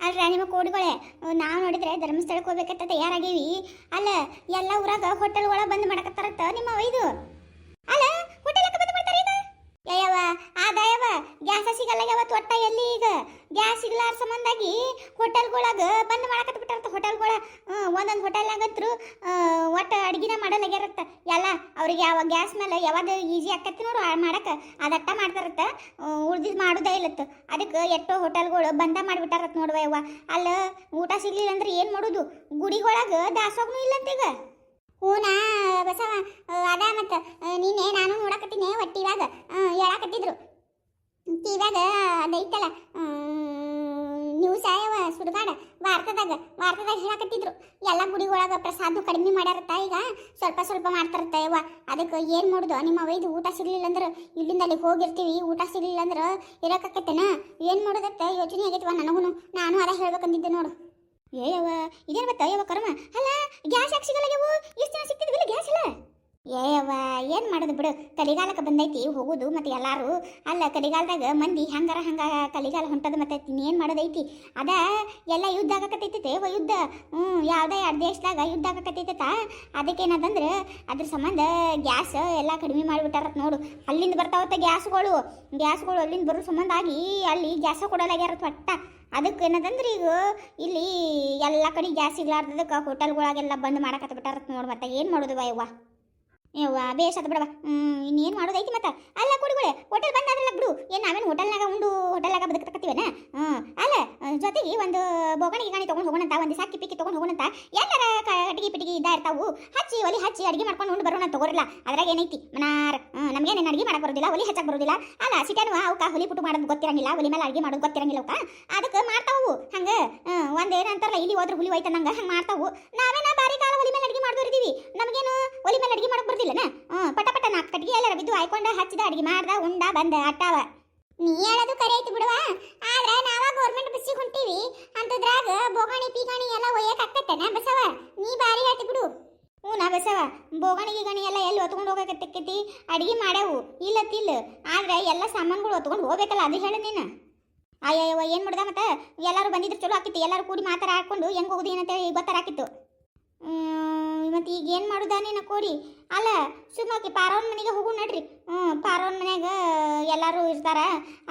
ಅಲ್ರ ನಿಮ್ಮ ಕೋಡಿಗಳೇ, ನಾವು ನೋಡಿದ್ರೆ ಧರ್ಮಸ್ಥಳಕ್ಕೆ ಹೋಗ್ಬೇಕಂತ ತಯಾರಾಗೀವಿ. ಅಲ್ಲ ಎಲ್ಲ ಊರಾಗ ಹೋಟೆಲ್ಗಳ ಬಂದ್ ಮಾಡಕತ್ತಾರತ್ತ ನಿಮ್ಮ ಇದು. ಅಲ್ಲ ಹೋಟೆಲ್ ಬಂದ್ ಮಾಡ್ತಾರೆ ಈಗ. ಯವ್ವ ಆದಾಯವ ಗ್ಯಾಸ ಸಿಗಲ್ಲ ಯಾವತ್ತು ಒಟ್ಟ ಎಲ್ಲಿ ಈಗ ಗ್ಯಾಸ್ ಸಿಗ್ಲಾರ ಸಂಬಂಧಾಗಿ ಹೋಟೆಲ್ಗಳಾಗ ಬಂದ್ ಮಾಡಕತ್ತ ಬಿಟ್ಟಾರತ್ತ. ಹೋಟೆಲ್ಗಳ ಒಂದೊಂದು ಹೋಟೆಲ್ನಾಗಂತ್ರು ಒಟ್ಟ ಅಡ್ಗಿನ ಮಾಡಲಾಗ್ಯಾರತ್ತ. ಎಲ್ಲ ಅವ್ರಿಗೆ ಯಾವ ಗ್ಯಾಸ್ ಮೇಲೆ ಯಾವಾಗ ಈಜಿ ಆಕತ್ತಿ ನೋಡು ಮಾಡಕ್ಕೆ ಅದಟ್ಟ ಮಾಡ್ತಾರತ್ತ. ಉಳ್ದಿದ್ದು ಮಾಡೋದೇ ಇಲ್ಲತ್ತ. ಅದಕ್ಕೆ ಎಷ್ಟೋ ಹೋಟೆಲ್ಗಳು ಬಂದ ಮಾಡಿಬಿಟ್ಟಾರತ್ತ ನೋಡುವ ಯವ್ವ. ಅಲ್ಲ ಊಟ ಸಿಗ್ಲಿಲ್ಲ ಅಂದ್ರೆ ಏನು ಮಾಡೋದು? ಗುಡಿಗೊಳಗ ದಾಸೋಗ್ನೂ ಇಲ್ಲಂತ ಈಗ. ಹೂನಾ ಬಸವ, ಅದ ಮತ್ತು ನಿನ್ನೆ ನಾನು ನೋಡಕತ್ತೀನಿ ಒಟ್ಟಿವಾಗ ಹೇಳಕತ್ತಿದ್ರು ಟಿವ್ಯಾಗ ಅದೈತಲ್ಲ ನ್ಯೂಸ್ ಯಾವ ಸುಡುಗಾಡ ವಾರ್ತದಾಗ ಹೇಳಕತ್ತಿದ್ರು ಎಲ್ಲ ಗುಡಿಗೊಳಗ ಪ್ರಸಾದ ಕಡಿಮೆ ಮಾಡ್ಯಾರತ್ತ. ಈಗ ಸ್ವಲ್ಪ ಸ್ವಲ್ಪ ಮಾಡ್ತಾರತ್ತ ಯವ್ವ. ಅದಕ್ಕೆ ಏನು ಮಾಡೋದು? ನಿಮ್ಮ ಅವೈದು ಊಟ ಸಿಗ್ಲಿಲ್ಲ ಅಂದ್ರೆ ಇಲ್ಲಿಂದ ಅಲ್ಲಿ ಹೋಗಿರ್ತೀವಿ, ಊಟ ಸಿಗ್ಲಿಲ್ಲ ಅಂದ್ರೆ ಇರೋಕತ್ತೇನ? ಏನು ಮಾಡೋದತ್ತ ಯೋಚನೆ ಆಗೈತವ ನನಗೂ. ನಾನು ಅದ ಹೇಳ್ಬೇಕಂದಿದ್ದೆ ನೋಡು. ಏಯವ್ವ ಇದೇನು ಬತ್ತ ಯವ್ವ ಕರ್ಮ. ಅಲ್ಲ ಗ್ಯಾಸ್ ಯಾಕೆ ಸಿಗಲ್ಲಾಗ್ಯವು? ಎಷ್ಟು ಜನ ಸಿಕ್ತಿದ್ವಿಲ್ಲ ಗ್ಯಾಸ್ ಎಲ್ಲ? ಏಯವ್ವ ಏನು ಮಾಡೋದು ಬಿಡು, ಕಲಿಗಾಲಕ್ಕೆ ಬಂದೈತಿ ಹೋಗೋದು ಮತ್ತೆ ಎಲ್ಲಾರು. ಅಲ್ಲ ಕಲಿಗಾಲದಾಗ ಮಂದಿ ಹಂಗಾರ ಹಂಗ ಕಲಿಗಾಲ ಹೊಂಟದ ಮತ್ತೆ ಇನ್ನೇನು ಮಾಡೋದೈತಿ? ಅದ ಎಲ್ಲ ಯುದ್ಧ ಆಗಕತ್ತೈತೈತೆ ಯುದ್ಧ. ಯಾವುದೇ ಎರಡು ದೇಶದಾಗ ಯುದ್ಧ ಆಗಕತ್ತೈತ. ಅದಕ್ಕೇನದಂದ್ರೆ ಅದ್ರ ಸಂಬಂಧ ಗ್ಯಾಸ್ ಎಲ್ಲ ಕಡಿಮೆ ಮಾಡಿಬಿಟ್ಟಾರತ್ ನೋಡು. ಅಲ್ಲಿಂದ ಬರ್ತಾವತ್ತ ಗ್ಯಾಸ್ಗಳು ಅಲ್ಲಿಂದ ಬರೋ ಸಂಬಂಧ ಆಗಿ ಅಲ್ಲಿ ಗ್ಯಾಸ ಕೊಡಲಾಗ್ಯಾರತ್ ಒಟ್ಟ. ಅದಕ್ಕೆ ಏನದಂದ್ರೆ ಈಗ ಇಲ್ಲಿ ಎಲ್ಲ ಕಡೆ ಗ್ಯಾಸ್ ಸಿಗ್ಲಾರ್ದಕ್ಕೆ ಹೋಟೆಲ್ಗಳಾಗೆಲ್ಲ ಬಂದ್ ಮಾಡಕತ್ತ ಬಿಟ್ಟಾರತ್ ನೋಡು. ಮತ್ತೆ ಏನು ಮಾಡೋದು ಯವ್ವ? ಯವ್ವ ಬೇಷತ್ ಬಿಡವ. ಇನ್ನೇನು ಮಾಡೋದೈತಿ ಮತ್ತೆ? ಅಲ್ಲ ಕುಡಿಗಳೇ ಹೋಟೆಲ್ ಬಂದಾದ್ರಲ್ಲ ಬಿಡು. ಏನು ನಾವೇನು ಹೋಟೆಲ್ನಾಗ ಉಂಡು ಹೋಟೆಲ್ನಾಗ ಬದುಕಕತ್ತೀವನ? ಅಲ್ಲ ಜೊತೆಗೆ ಒಂದು ಬೋಗಣಿಗೆ ಗಾಣಿ ತೊಗೊಂಡು ಹೋಗೋಣಂತ, ಒಂದು ಸಾಕಿ ಪಿಕ್ಕಿ ತೊಗೊಂಡು ಹೋಗೋಣಂತ. ಎಲ್ಲರ ಕಟ್ಟಿಗೆ ಪಿಟ್ಟಿಗೆ ಇದ್ದ ಇರ್ತಾವು, ಒಲಿ ಹಚ್ಚಿ ಅಡುಗೆ ಮಾಡ್ಕೊಂಡು ಉಂಡು ಬರೋಣ ತಗೋರಿಲ್ಲ. ಅದ್ರಾಗ ಏನೈತಿ ಮನಾರ್? ನಮಗೇನೇನು ಅಡುಗೆ ಮಾಡಕ್ಕೆ ಬರೋದಿಲ್ಲ, ಒಲಿ ಹಚ್ಚಕ್ಕೆ ಬರೋದಿಲ್ಲ. ಅಲ್ಲ ಸಿಟಿನೂ ಅವಕ್ಕೆ ಹೊಲಿ ಪುಟ್ಟು ಮಾಡೋದು ಗೊತ್ತಿರಂಗಿಲ್ಲ, ಒಲಿ ಮೇಲೆ ಅಡುಗೆ ಮಾಡೋದು ಗೊತ್ತಿರಂಗಿಲ್ಲ ಅವಕ್ಕ. ಅದಕ್ಕೆ ಮಾಡ್ತಾವು ಹಂಗೆ. ಒಂದೇನಂತಾರಲ್ಲ ಇಲ್ಲಿ ಹೋದ್ರೆ ಹುಲಿ ಹೋಯ್ತ ನಂಗೆ ಹಂಗೆ ಮಾಡ್ತಾವು. ನಾವೇನ ಬಾರಿ ಕಾಲ ಒಲಿ ಮೇಲೆ ಅಡುಗೆ ಮಾಡಿದೋರಿದ್ದೀವಿ, ನಮಗೇನು ಒಲಿ ಮೇಲೆ ಅಡುಗೆ ಮಾಡಕ್ಕೆ ಬರ್ದಿಲ್ಲನ? ಪಟ ಪಟ ನಾಲ್ಕು ಕಟ್ಟಿಗೆ ಎಲ್ಲರ ಬಿದ್ದು ಹಾಯ್ಕೊಂಡು ಹಚ್ಚಿದ ಅಡುಗೆ ಮಾಡ್ದ ಉಂಡ ಬಂದ ಅಟ್ಟಾವ. ನೀ ಹೇಳೋದು ಕರೆ ಐತಿ ಬಿಡುವ. ಆದ್ರೆ ನಾವ ಗೌರ್ಮೆಂಟ್ ಬಸ್ಸಿಗೆ ಹೊಂಟೀವಿ ಅಂತದ್ರಾಗ ಬೋಗಾಣಿ ಪೀಗಾಣಿ ಎಲ್ಲ ಒಯ್ಯಕ್ಕೆ ಆಕತ್ತೇನ ಬಸವ? ನೀ ಬಾರಿ ಹೇಳ್ತಿ ಬಿಡು. ನಾ ಬಸವ ಬೋಗಾಣಿಗೆ ಗಣಿ ಎಲ್ಲ ಎಲ್ಲಿ ಹೊತ್ಕೊಂಡು ಹೋಗಕತ್ತೈತಿ? ಅಡುಗೆ ಮಾಡ್ಯಾವು ಇಲ್ಲತ್ತಿಲ್ಲ, ಆದ್ರೆ ಎಲ್ಲ ಸಾಮಾನುಗಳು ಹೊತ್ಕೊಂಡು ಹೋಗ್ಬೇಕಲ್ಲ, ಅದು ಹೇಳು ನೀನು. ಅಯ್ಯವ್ವ ಏನು ಮಾಡ್ದ ಮತ್ತೆ? ಎಲ್ಲರೂ ಬಂದಿದ್ರು ಚಲೋ ಆಕಿತ್ತು, ಎಲ್ಲರೂ ಕೂಡಿ ಮಾತಾಡ್ಕೊಂಡು ಹೆಂಗೆ ಹೋಗುದು ಏನಂತೇಳಿ ಗೊತ್ತಾರಾಕಿತ್ತು. ಮತ್ತು ಈಗ ಏನು ಮಾಡುದ ನೀನು ಕೋಡಿ? ಅಲ್ಲ ಸುಮ್ಮಕಿ ಪಾರವನ ಮನೆಗೆ ಹೋಗು ನಡ್ರಿ. ಪಾರವನ ಮನ್ಯಾಗ ಎಲ್ಲರೂ ಇರ್ತಾರ,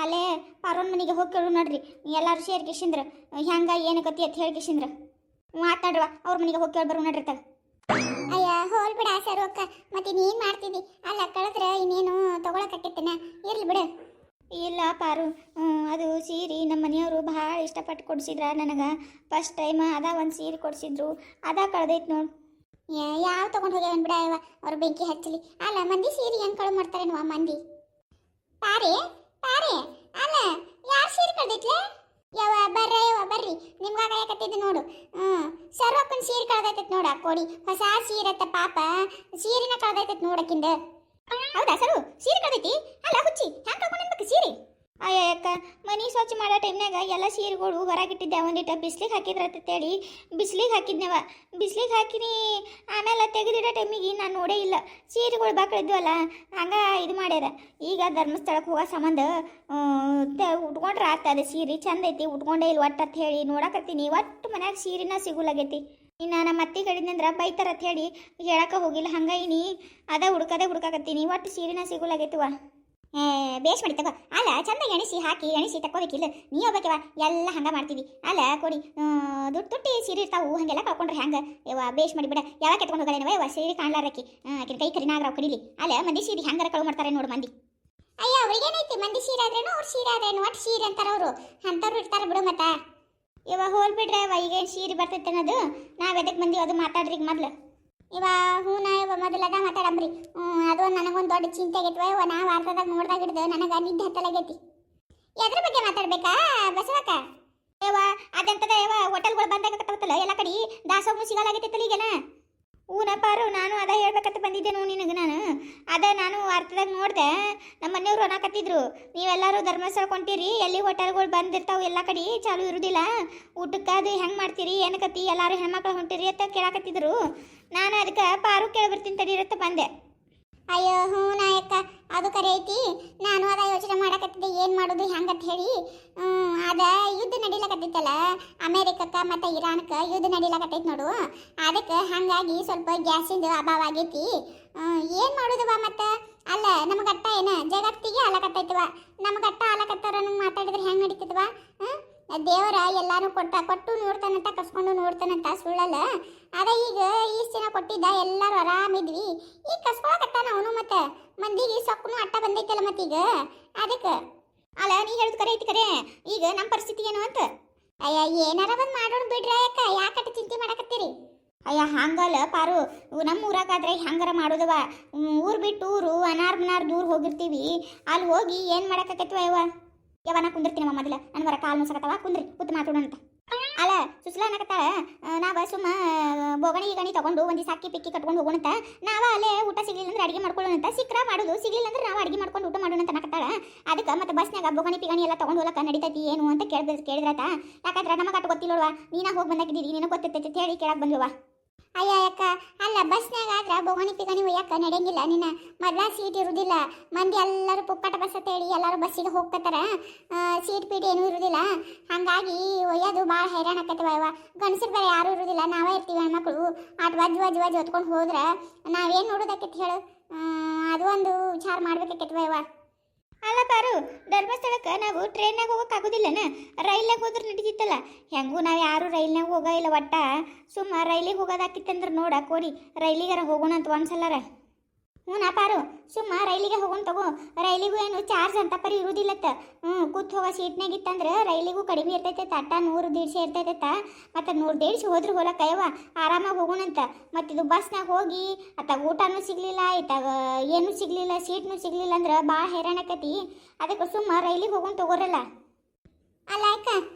ಅಲ್ಲೇ ಪಾರವನ ಮನೆಗೆ ಹೋಗಿ ಕೇಳು ನಡ್ರಿ. ಎಲ್ಲರೂ ಸೇರಿ ಕಿಶಿಂದ್ರ ಹೆಂಗ ಏನು ಕತಿ ಅಂತ ಹೇಳಿ ಕಿಶಿಂದ್ರ ಮಾತಾಡ್ರವ. ಅವ್ರ ಮನೆಗೆ ಹೋಗಿ ಕೇಳಿ ಬರು ನಡ್ರಿತಾಗ. ಅಯ್ಯ ಹೋಲ್ ಬಿಡ ಸರ್ ಅಕ್ಕ, ಮತ್ತೆ ನೀನು ಮಾಡ್ತಿದ್ದಿ ಅಲ್ಲ ಕಳೆದ್ರೆ ಇನ್ನೇನು ತೊಗೊಳಕತ್ತೇನ? ಇರ್ಲಿ ಬಿಡು. ಇಲ್ಲ ಪಾರು, ಅದು ಸೀರೆ ನಮ್ಮ ಮನೆಯವರು ಭಾಳ ಇಷ್ಟಪಟ್ಟು ಕೊಡಿಸಿದ್ರ ನನಗೆ. ಫಸ್ಟ್ ಟೈಮ್ ಅದ ಒಂದು ಸೀರೆ ಕೊಡಿಸಿದ್ರು, ಅದ ಕಳೆದೈತೆ ನೋಡು. ಯಾವ ತೊಗೊಂಡು ಹೋಗ್ಯಾವನ್ ಬಿಡ ಯವ್ವ, ಅವ್ರು ಬೆಂಕಿ ಹಚ್ಚಲಿ. ಅಲ್ಲ ಮಂದಿ ಸೀರೆ ಹೆಂಗೆ ಕಳು ಮಾಡ್ತಾರೇನುವ ಮಂದಿ? ಪಾರೆ ಅಲ್ಲ ಯಾರು ಸೀರೆ ಕಳ್ದೈತ್ಲೆ? ಯವ್ವ ಬರ್ರಿ ನಿಮ್ಗಾಗ ಯಾಕತ್ತಿದ್ದು ನೋಡು. ಸರ್ವಕ್ಕನ ಸೀರೆ ಕಳ್ದೈತೈತೆ ನೋಡ ಕೋಡಿ. ಹೊಸ ಸೀರೆ ಅತ್ತ ಪಾಪ, ಸೀರೆನ ಕಳ್ದೈತೈತೆ ನೋಡಕ್ಕಿಂದ. ಹೌದಾ ಸರು ಸೀರೆ ಕಳ್ದೈತಿ? ಅಲ್ಲ ಹುಚ್ಚಿ ಹ್ಯಾಂಗ ಕಳ್ಕೊಂಡ್ಬೇಕು ಸೀರೆ? ಅಯ್ಯಕ್ಕ ಮನೆ ಸ್ವಚ್ಛ ಮಾಡೋ ಟೈಮ್ನಾಗ ಎಲ್ಲ ಸೀರೆಗಳು ಹೊರಗಿಟ್ಟಿದ್ದೆ. ಒಂದಿಟ್ಟು ಬಿಸ್ಲಿಗೆ ಹಾಕಿದ್ರತ್ತೇಳಿ ಬಿಸ್ಲಿಗೆ ಹಾಕಿದ್ನವ. ಬಿಸ್ಲಿಗೆ ಹಾಕಿನಿ, ಆಮೇಲೆ ತೆಗೆದಿಡೋ ಟೈಮಿಗೆ ನಾನು ನೋಡೇ ಇಲ್ಲ. ಸೀರೆಗಳು ಬಾಕಳಿದ್ವಲ್ಲ ಹಂಗೆ ಇದು ಮಾಡ್ಯಾರ. ಈಗ ಧರ್ಮಸ್ಥಳಕ್ಕೆ ಹೋಗೋ ಸಂಬಂಧ ಉಟ್ಕೊಂಡ್ರೆ ಆಗ್ತದೆ ಸೀರೆ ಚಂದ ಐತಿ, ಉಟ್ಕೊಂಡೇ ಇಲ್ಲ ಒಟ್ಟು ಅಂತ ಹೇಳಿ ನೋಡಕತ್ತೀನಿ. ಒಟ್ಟು ಮನ್ಯಾಗ ಸೀರೆನ ಸಿಗುಲಾಗೈತಿ. ಇನ್ನು ನಮ್ಮ ಅತ್ತಿ ಕಡಿದ್ನಂದ್ರೆ ಬೈತಾರತ್ ಹೇಳಿ ಹೇಳಕ್ಕೆ ಹೋಗಿಲ್ಲ. ಹಂಗಾಗಿ ಅದ ಹುಡ್ಕಾಕತ್ತೀನಿ, ಒಟ್ಟು ಸೀರೆನ ಸಿಗುಲಾಗೈತವ. ಬೇಷ್ ಮಾಡಿ ತಗೋ. ಅಲ್ಲ ಚಂದ ಎಣಿಸಿ ತಕ್ಕೋಬೇಕಿಲ್ಲ. ನೀ ಹೋಗ್ಬೇಕವ ಎಲ್ಲ ಹಂಗೆ ಮಾಡ್ತೀವಿ. ಅಲ್ಲ ಕೊಡಿ ತುಟ್ಟಿ ಸೀರೆ ಇರ್ತಾವು, ಹಂಗೆಲ್ಲ ಕಳ್ಕೊಂಡ್ರೆ ಹಂಗೆ ಯವ್ವ? ಬೇಷ್ ಮಾಡಿ ಬಿಡ. ಯಾವಾಗ ಕೆತ್ಕೊಂಡು ಹೋಗಲೇನವ ಯವ್ವ ಸೀರೆ ಕಾಣ್ಲಾರಕ್ಕಿ? ಆಕಿನ ಕೈ ಕರಿನಾಗ್ರ ಅವು ಕಡಿಲಿ. ಅಲ್ಲ ಮಂದಿ ಸೀರೆ ಹಂಗಾರ ಕಳು ಮಾಡ್ತಾರೆ ನೋಡು ಮಂದಿ. ಅಯ್ಯ ಅವ್ರಿಗೇನೈತಿ ಮಂದಿ ಸೀರೆ ಆದ್ರೇನು ಅವ್ರ ಸೀರೆ ಆದ್ರೇನು ಒಟ್ಟು ಸೀರೆ ಅಂತಾರ ಅವರು. ಅಂಥವ್ರು ಇರ್ತಾರೆ ಬಿಡು. ಮತ್ತೆ ಇವ ಹೋಲ್ ಬಿಡ್ರೆ ಅವ ಈಗೇನು ಸೀರೆ ಬರ್ತೈತೆ ಅನ್ನೋದು ನಾವು ಎದಕ್ಕೆ ಮಂದಿ ಅದು ಮಾತಾಡ್ರಿ ಮೊದ್ಲು. ಇವ ಹೂನ ಇವ ಮೊದಲದ ಮಾತಾಡಂಬ್ರಿ. ಅದು ನನಗೊಂದು ದೊಡ್ಡ ಚಿಂತೆ ಆಗೈತಿ ಇವ. ನಾ ವಾರದಾಗ ನೋಡ್ದಾಗ ಹಿಡ್ದು ನನಗೆ ನಿದ್ದೆ ಹತ್ತಲಾಗೈತಿ. ಎದ್ರ ಬಗ್ಗೆ ಮಾತಾಡ್ಬೇಕಾ ಬಸವಕ್ಕ? ಯವ್ವ ಅದಂತದ ಯವ್ವ ಹೋಟೆಲ್ಗಳು ಬಂದಾಗತ್ತಲ್ಲ ಎಲ್ಲ ಕಡೆ ದಾಸೋಗ್ನು ಸಿಗಲಾಗೈತೈತಲ್ಲ ಈಗೇನ? ಪಾರು ನಾನು ಅದ ಹೇಳ್ಬೇಕಂತ ಬಂದಿದ್ದೆ ನೋಡಿ ನಿನಗೆ. ನಾನು ಅರ್ಥದಾಗ ನೋಡಿದೆ, ನಮ್ಮ ಮನೆಯವರು ಅನ್ನಕತ್ತಿದ್ರು ನೀವೆಲ್ಲರೂ ಧರ್ಮಸ್ಥಳ ಕೊಂತೀರಿ, ಎಲ್ಲಿ ಹೋಟೆಲ್ಗಳು ಬಂದಿರ್ತಾವೆ ಎಲ್ಲ ಕಡೆ ಚಾಲು ಇರುವುದಿಲ್ಲ, ಊಟಕ್ಕೆ ಅದು ಹೆಂಗೆ ಮಾಡ್ತೀರಿ ಏನಕತ್ತಿ ಎಲ್ಲರೂ ಹೆಣ್ಮಕ್ಳು ಹೊಂಟಿರಿ ಅಂತ ಕೇಳಾಕತ್ತಿದ್ರು. ನಾನು ಅದಕ್ಕೆ ಪಾರು ಕೇಳಿ ಬರ್ತೀನಿ ತಡೀರತ್ತ ಬಂದೆ. ಅಯ್ಯೋ ಹ್ಞೂ ನಾಯಕ್ಕ, ಅದು ಕರೆ ಐತಿ. ನಾನು ಅದ ಯೋಚನೆ ಮಾಡಕತ್ತಿದ್ದೆ ಏನು ಮಾಡೋದು ಹೆಂಗಂತ ಹೇಳಿ. ಅದ ಯುದ್ಧ ನಡೀಲಕತ್ತೈತಲ್ಲ ಅಮೇರಿಕಕ್ಕ ಮತ್ತು ಇರಾನ್ಕ ಯುದ್ಧ ನಡೀಲಕತ್ತೈತಿ ನೋಡು. ಅದಕ್ಕೆ ಹಾಗಾಗಿ ಸ್ವಲ್ಪ ಗ್ಯಾಸಿಂದು ಅಭಾವ ಆಗೈತಿ. ಏನು ಮಾಡೋದವ ಮತ್ತೆ? ಅಲ್ಲ ನಮಗಟ್ಟ ಏನು ಜಗತ್ತಿಗೆ ಅಲಕತ್ತೈತವ, ನಮಗಟ್ಟ ಅಲಕತ್ತಾರ ಮಾತಾಡಿದ್ರೆ ಹೆಂಗೆ ನಡೀತದವ? ದೇವರ ಎಲ್ಲಾನು ಕೊಟ್ಟು ನೋಡ್ತಾನಂತ, ಕಸ್ಕೊಂಡು ನೋಡ್ತಾನಂತ, ಸುಳ್ಳಲ್ಲ. ಅದ ಈಗ ಈಸ್ ದಿನ ಕೊಟ್ಟಿದ್ದ ಎಲ್ಲರೂ ಆರಾಮಿದ್ವಿ. ಈಗ ಕಸ್ಕೊಳಕತ್ತಾನ ಅವನು. ಮತ್ತೆ ಮಂದಿಗೆ ಸೊಕ್ಕನು ಅಟ್ಟ ಬಂದೈತಲ್ಲ ಮತ್ತೀಗ. ಅದಕ್ಕೆ ಅಲ್ಲ ನೀ ಹೇಳುದು ಕರೆ ಐತಿ. ಕರೆ ಈಗ ನಮ್ಮ ಪರಿಸ್ಥಿತಿ ಏನು ಅಂತ. ಅಯ್ಯ ಏನಾರ ಬಂದು ಮಾಡೋಣ ಬಿಡ್ರಿ ಅಕ್ಕ, ಯಾಕಟ್ಟ ಚಿಂತೆ ಮಾಡಕತ್ತೀರಿ? ಅಯ್ಯ ಹಂಗಲ್ಲ ಪಾರು, ನಮ್ಮ ಊರಾಗಾದ್ರೆ ಹೆಂಗಾರ ಮಾಡೋದವ. ಊರು ಬಿಟ್ಟು ಊರು ಅನಾರ್ ದೂರ ಹೋಗಿರ್ತೀವಿ. ಅಲ್ಲಿ ಹೋಗಿ ಏನು ಮಾಡಕತ್ತೈತವ ಯಾವನ ಕುಂದಿರ್ತೀನಮ್ಮ. ಮೊದಲ ನನ್ನ ಬರ ಕಾಲು ಮುಸಕತ್ತವ, ಕುಂದ್ರಿ ಕೂತು ಮಾತಾಡೋಣ ಅಂತ. ಅಲ್ಲ ಸುಸ್ಲ ಅನ್ನಕತ್ತಾಳ, ನಾವ ಸುಮ್ಮ ಬೋಗಣಿ ಗಣಿ ತಗೊಂಡು ಒಂದು ಅಕ್ಕಿ ಪಿಕ್ಕಿ ಕಟ್ಕೊಂಡು ಹೋಗೋಣಂತ. ನಾವ ಅಲ್ಲೇ ಊಟ ಸಿಗ್ಲಿಲ್ಲ ಅಂದ್ರೆ ಅಡಿಗೆ ಮಾಡ್ಕೊಳ್ಳೋಣಂತ. ಸಿಕ್ರ ಮಾಡೋದು, ಸಿಗ್ಲಿಲ್ಲ ಅಂದ್ರೆ ನಾವು ಅಡಿಗೆ ಮಾಡ್ಕೊಂಡು ಊಟ ಮಾಡೋಣ ಅಂತ ಅನ್ನಕತ್ತಾಳ. ಅದಕ್ಕೆ ಮತ್ತೆ ಬಸ್ನಾಗ ಬೋಗಣಿ ಪಿಗಣಿ ಎಲ್ಲ ತಗೊಂಡು ಹೋಗಕ್ಕೆ ನಡೀತೈತಿ ಏನು ಅಂತ ಕೇಳಿದ್ರಾತ. ಯಾಕಂದ್ರೆ ನಮಗೆ ಅಟ್ಟು ಗೊತ್ತಿಲ್ಲವಾ, ನೀನ ಹೋಗಿ ಬಂದಾಕಿದ್ದೀರಿ, ನಿನಗೆ ಗೊತ್ತಿರ್ತೈತಿ ಅಂತ ಹೇಳಿ ಕೇಳಕ್ಕೆ ಬಂದ್ವಾ. ಅಯ್ಯ ಅಕ್ಕ, ಅಲ್ಲ ಬಸ್ನಾಗ ಆದ್ರೆ ಬೋಗಣಿ ಪಿಗಣಿ ಒಯ್ಯಕ್ಕ ನಡೆಯಂಗಿಲ್ಲ. ನಿನ್ನ ಮೊದಲ ಸೀಟ್ ಇರುವುದಿಲ್ಲ. ಮಂದಿ ಎಲ್ಲರೂ ಪುಕ್ಕಟ ಬಸ್ ಅಂತ ಹೇಳಿ ಎಲ್ಲರೂ ಬಸ್ಸಿಗೆ ಹೋಗ್ಕತ್ತಾರ. ಸೀಟ್ ಪೀಟ್ ಏನೂ ಇರುವುದಿಲ್ಲ. ಹಾಗಾಗಿ ಒಯ್ಯೋದು ಭಾಳ ಹೈರಾಣ ಆಕೈತವ. ಗಂಡಸರು ಬೇರೆ ಯಾರೂ ಇರುವುದಿಲ್ಲ, ನಾವೇ ಇರ್ತೀವಿ ಹೆಣ್ಮಕ್ಳು. ಆಟ್ ವಜ್ ಹೊತ್ಕೊಂಡು ಹೋದ್ರೆ ನಾವೇನು ನೋಡೋದಾಕೈತಿ ಹೇಳು? ಅದು ಒಂದು ವಿಚಾರ ಮಾಡ್ಬೇಕಾಕೈತವ. ಅಲ್ಲ ಪಾರು, ಧರ್ಮಸ್ಥಳಕ್ಕೆ ನಾವು ಟ್ರೈನ್ನಾಗ ಹೋಗೋಕೆ ಆಗೋದಿಲ್ಲನ? ರೈಲ್ನಾಗ ಹೋದ್ರೆ ನಡೀತಿತ್ತಲ್ಲ. ಹೆಂಗೂ ನಾವು ಯಾರು ರೈಲ್ನಾಗ ಹೋಗೋ ಇಲ್ಲ ಒಟ್ಟ. ಸುಮ್ಮ ರೈಲಿಗೆ ಹೋಗೋದಾಕಿತ್ತಂದ್ರೆ ನೋಡ ಕೋರಿ ರೈಲಿಗಾರ ಹೋಗೋಣ ಅಂತ ಒಂದ್ಸಲರ. ಹ್ಞೂ ನಾ ಪಾರು, ಸುಮ್ಮ ರೈಲಿಗೆ ಹೋಗೋಣ ತಗೋ. ರೈಲಿಗೂ ಏನು ಚಾರ್ಜ್ ಅಂತ ಪರಿ ಇರುವುದಿಲ್ಲತ್ತ. ಕೂತ್ ಹೋಗೋ ಸೀಟ್ನಾಗಿತ್ತಂದ್ರೆ ರೈಲಿಗೂ ಕಡಿಮೆ ಇರ್ತೈತೆ. ಅಟ್ಟ 100-150 ಇರ್ತೈತೆ. ಮತ್ತು 100-150 ಹೋದ್ರೆ ಹೋಲಕ್ಕಯ್ಯವ ಆರಾಮಾಗಿ ಹೋಗೋಣಂತ. ಮತ್ತು ಇದು ಬಸ್ನಾಗ ಹೋಗಿ ಅತ್ತಾಗ ಊಟನೂ ಸಿಗಲಿಲ್ಲ, ಇತ್ತಾಗ ಏನೂ ಸಿಗಲಿಲ್ಲ, ಸೀಟ್ನೂ ಸಿಗಲಿಲ್ಲ ಅಂದ್ರೆ ಭಾಳ ಹೈರಾಣಕತಿ. ಅದಕ್ಕೆ ಸುಮ್ಮ ರೈಲಿಗೆ ಹೋಗೋಣ ತಗೋರಲ್ಲ. ಅಲ್ಲ ಅಕ್ಕ,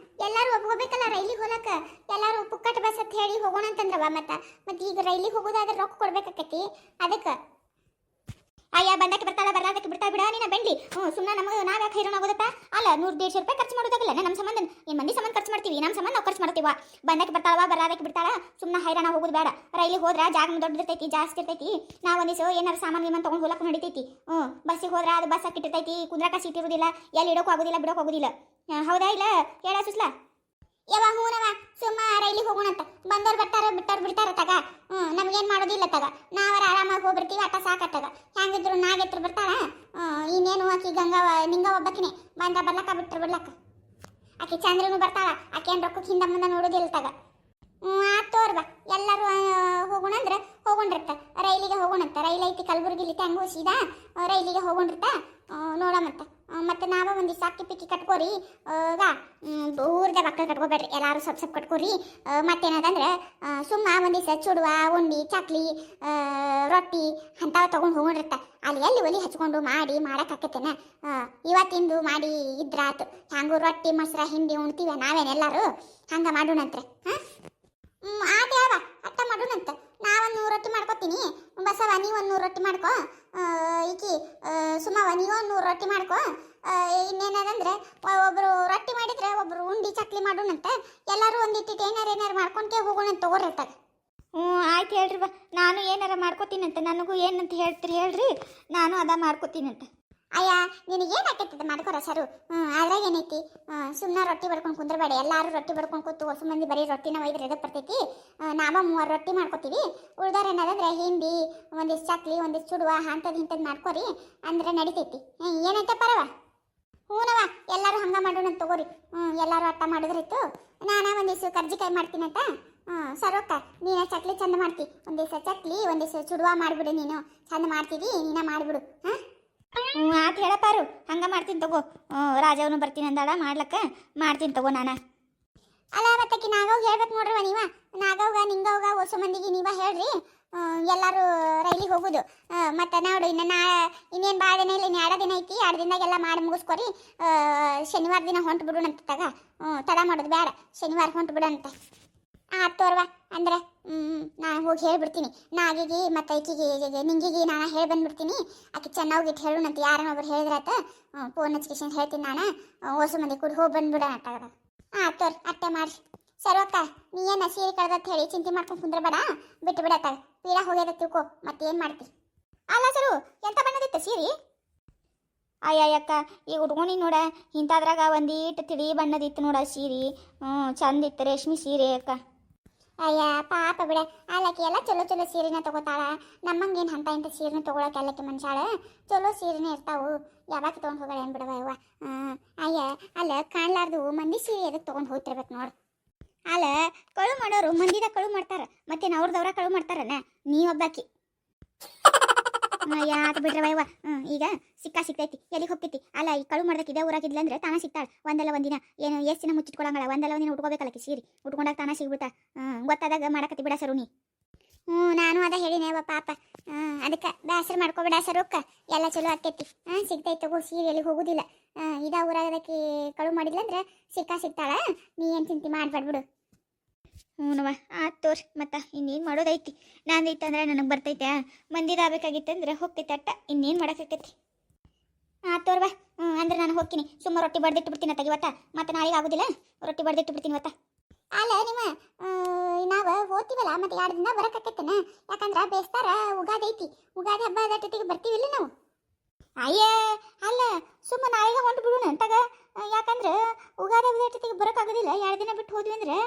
ಎಲ್ಲರೂ ಒಪ್ಕೋಬೇಕಲ್ಲ ರೈಲಿಗೆ ಹೋಲಕ್ಕ. ಎಲ್ಲರೂ ಪುಕ್ಕಟ ಬಸ್ ಅಂತ ಹೇಳಿ ಹೋಗೋಣ ಅಂತಂದ್ರವ. ಮತ್ತು ಈಗ ರೈಲಿಗೆ ಹೋಗೋದಾದ್ರೆ ರೊಕ್ಕ ಕೊಡ್ಬೇಕಾಕತಿ. ಅದಕ್ಕೆ ಅಯ್ಯ ಬಂದಕ್ಕೆ ಬರ್ತಾಳ, ಬರಲಾದಕ್ಕೆ ಬಿಡ್ತಾ ಬಿಡ ನೀನು ಬೆಂಡ್ಲಿ. ಸುಮ್ಮನೆ ನಮಗೆ ನಾವು ಯಾಕೆ ಹೈರಾಣ ಆಗೋದಪ್ಪ? ಅಲ್ಲ 100-150 ರೂಪಾಯಿ ಖರ್ಚು ಮಾಡೋದಾಗಲ್ಲ. ನಮ್ಮ ಸಂಬಂಧ ಏನು ಮಂದಿ ಸಂಬಂಧ ಖರ್ಚು ಮಾಡ್ತೀವಿ, ನಮ್ಮ ಸಂಬಂಧ ನಾವು ಖರ್ಚು ಮಾಡ್ತೀವ. ಬಂದಕ್ಕೆ ಬರ್ತಾಳವ, ಬರಲಾದಕ್ಕೆ ಬಿಡ್ತಾಳ. ಸುಮ್ಮನೆ ಹೈರಾಣ ಹೋಗೋದು ಬೇಡ. ರೈಲಿಗೆ ಹೋದ್ರೆ ಜಾಗ ದೊಡ್ಡದಿರ್ತೈತಿ, ಜಾಸ್ತಿ ಇರ್ತೈತಿ. ನಾವು ಒಂದಿವ್ಸ ಏನಾರು ಸಾಮಾನು ವಿಮಾನ ತೊಗೊಂಡು ಹೋಗಕ್ಕೆ ನಡೀತೈತಿ. ಬಸ್ಸಿಗೆ ಹೋದ್ರೆ ಅದು ಬಸ್ ಹಾಕಿಟ್ಟಿರ್ತೈತಿ, ಕುಂದ್ರಾಕ ಸೀಟ್ ಇರೋದಿಲ್ಲ, ಎಲ್ಲಿ ಇಡೋಕ್ಕೂ ಆಗೋದಿಲ್ಲ, ಬಿಡೋಕೆ ಆಗೋದಿಲ್ಲ. ಹೌದಾ ಇಲ್ಲ ಹೇಳ ಸುಸ್ಲಾ? ಯಾವ ಹೂನವ, ಸುಮ್ಮ ರೈಲಿಗೆ ಹೋಗೋಣಂತ. ಬಂದವ್ರು ಬಿಡ್ತಾರ ತಗ. ನಮಗೇನು ಮಾಡೋದಿಲ್ಲ ತಗ. ನಾವರ ಆರಾಮಾಗಿ ಹೋಗ್ಬಿಡ್ತೀವಿ, ಅಟ್ಟ ಸಾಕತ್ತಾಗ. ಹೆಂಗಿದ್ರು ನಾಗೆತ್ರು ಬರ್ತಾಳ. ಇನ್ನೇನು ಆಕಿ ನಿಂಗ ಒಬ್ಬಕಿನೇ ಬರ್ಲಕ್ಕ ಬಿಡ್ಲಕ್ಕ. ಆಕಿ ಚಂದ್ರನು ಬರ್ತಾಳ. ಆಕೆ ಏನು ರೊಕ್ಕಕ್ಕೆ ಹಿಂದೆ ಮುಂದೆ ನೋಡೋದಿಲ್ಲ ತಗ. ಆತೋರ್ ಬಾ, ಎಲ್ಲರೂ ಹೋಗೋಣಂದ್ರೆ ಹೋಗೊಂಡಿರ್ತ. ರೈಲಿಗೆ ಹೋಗೋಣಂತ. ರೈಲ್ ಐತಿ ಕಲಬುರ್ಗಿಲಿ ಹೆಂಗೂ ಸೀದಾ ರೈಲಿಗೆ ಹೋಗೊಂಡಿರ್ತ. ನೋಡಮಂತ. ಮತ್ತು ನಾವು ಒಂದಿವ್ಸ ಅಕ್ಕಿ ಪಿಕ್ಕಿ ಕಟ್ಕೋರಿ. ಊರ್ದೆ ಮಕ್ಕಳು ಕಟ್ಕೋಬೇಡ್ರಿ, ಎಲ್ಲರೂ ಸ್ವಲ್ಪ ಕಟ್ಕೋರಿ. ಮತ್ತೇನದಂದ್ರೆ ಸುಮ್ಮ ಒಂದಿವ್ಸ ಚುಡುವ, ಉಂಡಿ, ಚಕ್ಲಿ, ರೊಟ್ಟಿ ಅಂಥವು ತೊಗೊಂಡು ಹೋಗೊಂಡಿರ್ತ. ಅಲ್ಲಿ ಎಲ್ಲಿ ಒಲಿ ಹಚ್ಕೊಂಡು ಮಾಡಕ್ಕಾಕತ್ತೇನ? ಇವತ್ತಿಂದು ಮಾಡಿ ಇದ್ರಾತು. ಹ್ಯಾಂಗೂ ರೊಟ್ಟಿ ಮೊಸರ ಹಿಂಡಿ ಉಣ್ತೀವಿ ನಾವೇನೆಲ್ಲರೂ. ಹಂಗೆ ಮಾಡೋಣಂತ್ರೆ. ಆತ ಯಾವ ಅಟ್ಟ ಮಾಡೋಣಂತ. ನಾವೊಂದು 100 ರೊಟ್ಟಿ ಮಾಡ್ಕೊತೀನಿ. ಬಸವ ನೀವೊಂದು 100 ರೊಟ್ಟಿ ಮಾಡ್ಕೊ. ಈಕಿ ಸುಮ್ಮವ ನೀವೊಂದು 100 ರೊಟ್ಟಿ ಮಾಡ್ಕೊ. ಇನ್ನೇನದಂದ್ರೆ ಒಬ್ಬರು ರೊಟ್ಟಿ ಮಾಡಿದ್ರೆ ಒಬ್ಬರು ಉಂಡಿ ಚಕ್ಲಿ ಮಾಡೋಣಂತ. ಎಲ್ಲರೂ ಒಂದಿಟ್ಟು ಏನಾರು ಮಾಡ್ಕೊಂಡೇ ಹೋಗೋಣಂತ ತಗೋರಿರ್ತಾರೆ. ಆಯ್ತು ಹೇಳ್ರಿ ಬಾ, ನಾನು ಏನಾರ ಮಾಡ್ಕೋತೀನಂತ. ನನಗೂ ಏನಂತ ಹೇಳ್ತೀರಿ ಹೇಳ್ರಿ, ನಾನು ಅದ ಮಾಡ್ಕೋತೀನಂತ. ಅಯ್ಯ ನಿನಗೇನು ಆಕೈತದ ಮಾಡ್ಕೊರ ಸರು. ಅದ್ರಾಗ ಏನೈತಿ? ಸುಮ್ಮನೆ ರೊಟ್ಟಿ ಬಡ್ಕೊಂಡು ಕುಂದ್ರಬೇಡ. ಎಲ್ಲರೂ ರೊಟ್ಟಿ ಬಡ್ಕೊಂಡು ಕೂತು ಹೊಸ ಮಂದಿ ಬರೀ ರೊಟ್ಟಿನ ಒಯ್ದ್ರೆ ಎದಕ್ಕೆ ಬರ್ತೈತಿ? ನಾವ 3 ರೊಟ್ಟಿ ಮಾಡ್ಕೋತೀವಿ. ಉಳ್ದಾರ ಏನದಂದ್ರೆ ಹಿಂಡಿ, ಒಂದಿಷ್ಟು ಚಕ್ಲಿ, ಒಂದಿಷ್ಟು ಚುಡುವ ಇಂಥದ್ದು ಮಾಡ್ಕೊರಿ ಅಂದ್ರೆ ನಡಿತೈತಿ. ಏನೈತೆ ಪರವ? ಹೂನವ, ಎಲ್ಲರೂ ಹಂಗೆ ಮಾಡೋಣ ತಗೋರಿ. ಎಲ್ಲರೂ ಅಟ್ಟ ಮಾಡಿದ್ರಿತ್ತು. ನಾನು ಒಂದಿವ್ಸ ಕರ್ಜಿಕಾಯಿ ಮಾಡ್ತೀನಂತ. ಸರೋಕ್ಕ ನೀನು ಚಕ್ಲಿ ಚಂದ ಮಾಡ್ತಿ. ಒಂದಿವ್ಸ ಚಕ್ಲಿ, ಒಂದಿವ್ಸ ಚುಡುವ ಮಾಡಿಬಿಡು. ನೀನು ಚಂದ ಮಾಡ್ತಿದ್ದಿ, ನೀನ ಮಾಡಿಬಿಡು. ಆತ ಹೇಳಪ್ಪಾರು, ಹಂಗೆ ಮಾಡ್ತೀನಿ ತಗೋ. ರಾಜವನು ಬರ್ತೀನಿ ಅಂದಾಳ, ಮಾಡ್ತೀನಿ ತಗೋ ನಾನು. ಅಲ್ಲ ಮತ್ತಕ್ಕೆ ನಾಗವ್ಗೆ ಹೇಳ್ಬೇಕು ನೋಡ್ರವ ನೀವ. ನಾಗವ್ಗ ನಿಂಗವ್ಗ ಹೊಸ ಮಂದಿಗೆ ನೀವ ಹೇಳ್ರಿ. ಎಲ್ಲರೂ ರೈಲಿಗೆ ಹೋಗೋದು. ಮತ್ತು ನೋಡು ಇನ್ನೇನು ಭಾಳ ದಿನ ಇಲ್ಲ, ಇನ್ನು 2 ದಿನ ಐತಿ. 2 ದಿನದಾಗೆಲ್ಲ ಮಾಡಿ ಮುಗಿಸ್ಕೊರಿ. ಶನಿವಾರ ದಿನ ಹೊಂಟು ಬಿಡೋಣಂತ ತಗ. ತಡ ಮಾಡೋದು ಬೇಡ, ಶನಿವಾರ ಹೊಂಟು ಬಿಡೋಣಂತ. ತೋರ್ವ ಅಂದ್ರೆ ನಾನು ಹೋಗಿ ಹೇಳ್ಬಿಡ್ತೀನಿ ನಾಗಿಗೆ ಮತ್ತು ಈಕಿಗೆ ನಿಂಗಿಗೆ. ನಾನು ಹೇಳಿ ಬಂದ್ಬಿಡ್ತೀನಿ. ಆಕೆ ಚೆನ್ನಾಗಿಟ್ಟು ಹೇಳೋಣಂತ. ಯಾರನ್ನೊಬ್ರು ಹೇಳಿದ್ರಾತ. ಫೋನ್ ಹಚ್ಕೇಶನ್ ಹೇಳ್ತೀನಿ ನಾನು. ಹೊಸ ಮಂದಿ ಕೂಡ ಹೋಗಿ ಬಂದ್ಬಿಡೋಣ ತಗದ. ತೋರ್ ಅಟ್ಟೆ ಮಾಡಿ. ಸರ್ವಕ್ಕ ನೀ ಏನು ಸೀರೆ ಕಳೆದತ್ ಹೇಳಿ ಚಿಂತೆ ಮಾಡ್ಕೊಂಡು ಕುಂದ್ರಬೇಡ. ಬಿಟ್ಟು ಬಿಡತ್ತಾಗ ಪೀಡ ಹೋಗ್ಯದ ತಿಳ್ಕೊ. ಮತ್ತೇನು ಮಾಡ್ತಿ? ಅಲ್ಲ ಸರು ಎಂತ ಬಣ್ಣದಿತ್ತ ಸೀರೆ? ಅಯ್ಯಕ್ಕ ಈಗ ಉಟ್ಕೊಂಡು ನೋಡ ಇಂಥದ್ರಾಗ ಒಂದೀಟು ತಿಳಿ ಬಣ್ಣದಿತ್ತು ನೋಡ ಸೀರೆ. ಚಂದ ಇತ್ತು ರೇಷ್ಮೆ ಸೀರೆ ಅಕ್ಕ. ಅಯ್ಯ ಪಾಪ ಬಿಡ, ಅಲ್ಲಕ್ಕೆ ಎಲ್ಲ ಚಲೋ ಚಲೋ ಸೀರೆನ ತಗೋತಾಳ. ನಮ್ಮಂಗೇನು ಅಂತ ಇಂಥ ಸೀರೆನ ತಗೊಳಕ್ಕೆ ಅಲ್ಲಕ್ಕೆ ಮನುಷ್ಯಾಳ ಚಲೋ ಸೀರೆನೇ ಇರ್ತಾವು. ಯಾವಾಗ ತೊಗೊಂಡು ಹೋಗೋಣ ಏನು ಬಿಡವ ಅವ್ವ. ಅಯ್ಯ ಅಲ್ಲ ಕಾಣ್ಲಾರ್ದು ಮಂದಿ ಸೀರೆ ಎದಕ್ಕೆ ತೊಗೊಂಡು ಹೋಗ್ತಿರ್ಬೇಕು ನೋಡು. ಅಲ್ಲ ಕಳು ಮಾಡೋರು ಮಂದಿದ ಕಳು ಮಾಡ್ತಾರ, ಮತ್ತೇನು ಅವ್ರದವ್ರ ಕಳು ಮಾಡ್ತಾರನ? ನೀವೊಬ್ಬಾಕಿ. ಯಾತ ಬಿಡ್ರವ ಇವ. ಈಗ ಸಿಕ್ತೈತಿ, ಎಲ್ಲಿಗೆ ಹೋಗ್ತೈತಿ? ಅಲ್ಲ ಈ ಕಳು ಮಾಡ್ದಕ್ಕೆ ಇದೇ ಊರಾಗಿದ್ಲಂದ್ರೆ ತಾನ ಸಿಗ್ತಾಳ. ಒಂದಲ್ಲ ಒಂದಿನ ಏನು ಎಷ್ಟು ದಿನ ಮುಚ್ಚಿಟ್ಕೊಳಂಗಲ್ಲ, ಒಂದಲ್ಲ ಒಂದಿನ ಉಟ್ಕೋಬೇಕಲ್ಲಕ್ಕೆ ಸೀರೆ. ಉಟ್ಕೊಂಡಾಗ ತಾನ ಸಿಗ್ಬಿಡ್ತಾ. ಗೊತ್ತಾದಾಗ ಮಾಡಕತ್ತಿ ಬಿಡ ಸರು ನೀ. ನಾನು ಅದ ಹೇಳಿನೇವ ಪಾಪ. ಅದಕ್ಕೆ ಬೇಸರ ಮಾಡ್ಕೊಬೇಡ ಸರುಕ್ಕ, ಎಲ್ಲ ಚಲೋ ಆಕೈತಿ. ಸಿಗ್ತೈತಿ ತಗೋ ಸೀರೆ, ಎಲ್ಲಿಗೆ ಹೋಗುದಿಲ್ಲ. ಇದ ಊರಾಗದಕ್ಕೆ ಕಳು ಮಾಡಿದ್ಲಂದ್ರೆ ಸಿಗ್ತಾಳ. ನೀ ಏನು ಚಿಂತೆ ಮಾಡ್ಬಾರ್ಬಿಡು. ಹ್ಞೂನವ ಆಯ್ತು ತೋರಿ. ಮತ್ತು ಇನ್ನೇನು ಮಾಡೋದೈತಿ? ನಂದೈತೆ ಅಂದ್ರೆ ನನಗೆ ಬರ್ತೈತೆ, ಮಂದಿದಾಗಬೇಕಾಗಿತ್ತಂದ್ರೆ ಹೋಗ್ತೈತೆ ಅಟ್ಟ. ಇನ್ನೇನು ಮಾಡೋಕ್ಕಾಕೈತಿ? ಆಯ್ತು ತೋರ್ವ. ಅಂದ್ರೆ ನಾನು ಹೋಗ್ತೀನಿ. ಸುಮ್ಮ ರೊಟ್ಟಿ ಬಡ್ದಿಟ್ಟು ಬಿಡ್ತೀನಿ ತೆಗಿವತ್ತ. ಮತ್ತು ನಾಳೆಗೆ ಆಗೋದಿಲ್ಲ, ರೊಟ್ಟಿ ಬಡ್ದಿಟ್ಟು ಬಿಡ್ತೀನಿ ಇವತ್ತ. ಅಲ್ಲ ನಿಮ್ಮ ನಾವು ಹೋಗ್ತೀವಲ್ಲ, ಮತ್ತೆ 2 ದಿನ ಬರೋಕ್ಕಾಕೈತೇನ? ಯಾಕಂದ್ರೆ ಬೇಸ್ತಾರ ಉಗಾದಿ ಐತಿ. ಉಗಾದಿ ಹಬ್ಬದ ಜೊತೆಗೆ ಬರ್ತೀವಿಲ್ಲ ನಾವು. ಅಯ್ಯೇ ಅಲ್ಲ ಸುಮ್ಮ ನಾಳೆಗೆ ಹೊಂಟು ಬಿಡೋಣ ಅಂತಾಗ. ಯಾಕಂದ್ರೆ ಉಗಾದಿ ಹಬ್ಬದ ಜೊತೆಗೆ ಬರೋಕ್ಕಾಗೋದಿಲ್ಲ, 2 ದಿನ ಬಿಟ್ಟು ಹೋದ್ವಿ ಅಂದ್ರೆ.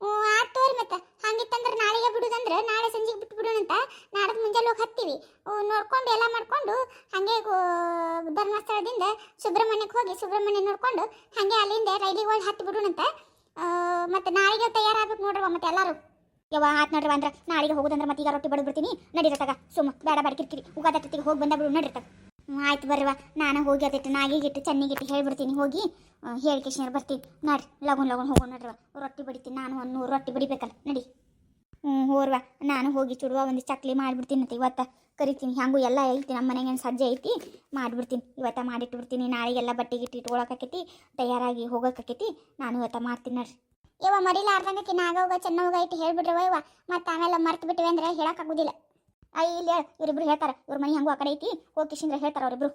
ಆಯ್ತು ತೋರಿ. ಮತ್ತೆ ಹಂಗಿತ್ತಂದ್ರೆ ನಾಳೆಗೆ ಬಿಡುದಂದ್ರೆ ನಾಳೆ ಸಂಜೆಗೆ ಬಿಟ್ಟು ಬಿಡೋಣಂತ. ನಾಳೆ ಮುಂಜಾನೆ ಹೋಗಿ ಹತ್ತೀವಿ, ನೋಡ್ಕೊಂಡು ಎಲ್ಲ ಮಾಡ್ಕೊಂಡು ಹಾಗೆ ಧರ್ಮಸ್ಥಳದಿಂದ ಸುಬ್ರಹ್ಮಣ್ಯಕ್ಕೆ ಹೋಗಿ ಸುಬ್ರಹ್ಮಣ್ಯ ನೋಡ್ಕೊಂಡು ಹಾಗೆ ಅಲ್ಲಿಂದ ರೈಲಿಗೆ ಹೋಗಿ ಹತ್ತಿ ಬಿಡೋಣಂತ. ಮತ್ತೆ ನಾಳೆಗೆ ತಯಾರಾಗಬೇಕು ನೋಡ್ರವ ಮತ್ತೆ ಎಲ್ಲರೂ. ಯವ್ವ ಆತ್ ನೋಡ್ರವ. ಅಂದ್ರೆ ನಾಳೆಗೆ ಹೋಗೋದಂದ್ರೆ ಮತ್ತೆ ಈಗ ರೊಟ್ಟಿ ಬಡದು ಬಿಡ್ತೀನಿ ನಡೀರತ್ತಾಗ. ಸುಮ್ಮ ಬೇಡ ಬೇಡ ಕಿರ್ಕಿರಿ, ಉಗಾದ ಜೊತೆಗೆ ಹೋಗಿ ಬಂದ ಬಿಡು ನಡೀರ್ತಾಗ. ಆಯ್ತು ಬರ್ರವ. ನಾನು ಹೋಗಿ ಅದಟ್ಟು ನಾಗಿಗಿಟ್ಟು ಚೆನ್ನಿಗಿಟ್ಟು ಹೇಳ್ಬಿಡ್ತೀನಿ. ಹೋಗಿ ಹೇಳಿಕೆಶನ್ ಬರ್ತೀನಿ. ನಡ್ರಿ ಲಗುನ್ ಹೋಗೋಣ ನಡ್ರವ. ರೊಟ್ಟಿ ಬಡಿತೀನಿ ನಾನು, 100 ರೊಟ್ಟಿ ಬಡಿಬೇಕಲ್ಲ ನಡಿ. ಹೋರ್ವ. ನಾನು ಹೋಗಿ ಚುಡುವ ಒಂದು ಚಕ್ಲಿ ಮಾಡಿಬಿಡ್ತೀನಿ ಅಂತ ಇವತ್ತು ಕರಿತೀನಿ. ಹಂಗೂ ಎಲ್ಲ ಐತಿ ನಮ್ಮ ಮನೆಗೆ ಸಜ್ಜೆ ಐತಿ, ಮಾಡಿಬಿಡ್ತೀನಿ ಇವತ್ತು. ಮಾಡಿಟ್ಬಿಡ್ತೀನಿ. ನಾಳೆಗೆಲ್ಲ ಬಟ್ಟೆ ಗಿಟ್ಟು ಇಟ್ಕೊಳಕಾಕೈತಿ, ತಯಾರಾಗಿ ಹೋಗೋಕಾಕೈತಿ. ನಾನು ಇವತ್ತು ಮಾಡ್ತೀನಿ ನಡ್ರಿ. ಯವ್ವ ಮರಿಲಾರ್ದಂಗೆ ನಾಗೋಗ ಚೆನ್ನೋಗ ಐತಿ ಹೇಳ್ಬಿಡ್ರವ ಇವ. ಮತ್ತು ಆಮೇಲೆ ಮರ್ತು ಬಿಟ್ಟಿವೆ ಅಂದ್ರೆ ಹೇಳೋಕ್ಕಾಗೋದಿಲ್ಲ. ಇಲ್ಲ ಇವರಿಬ್ರು ಹೇಳ್ತಾರೆ. ಇವ್ರ ಮನೆ ಹಂಗೂ ಆ ಕಡೆ ಐತಿ, ಹೋಗಿ ಕಿಶಿಂದ್ರೆ ಹೇಳ್ತಾರೆ ಅವರಿಬ್ರು.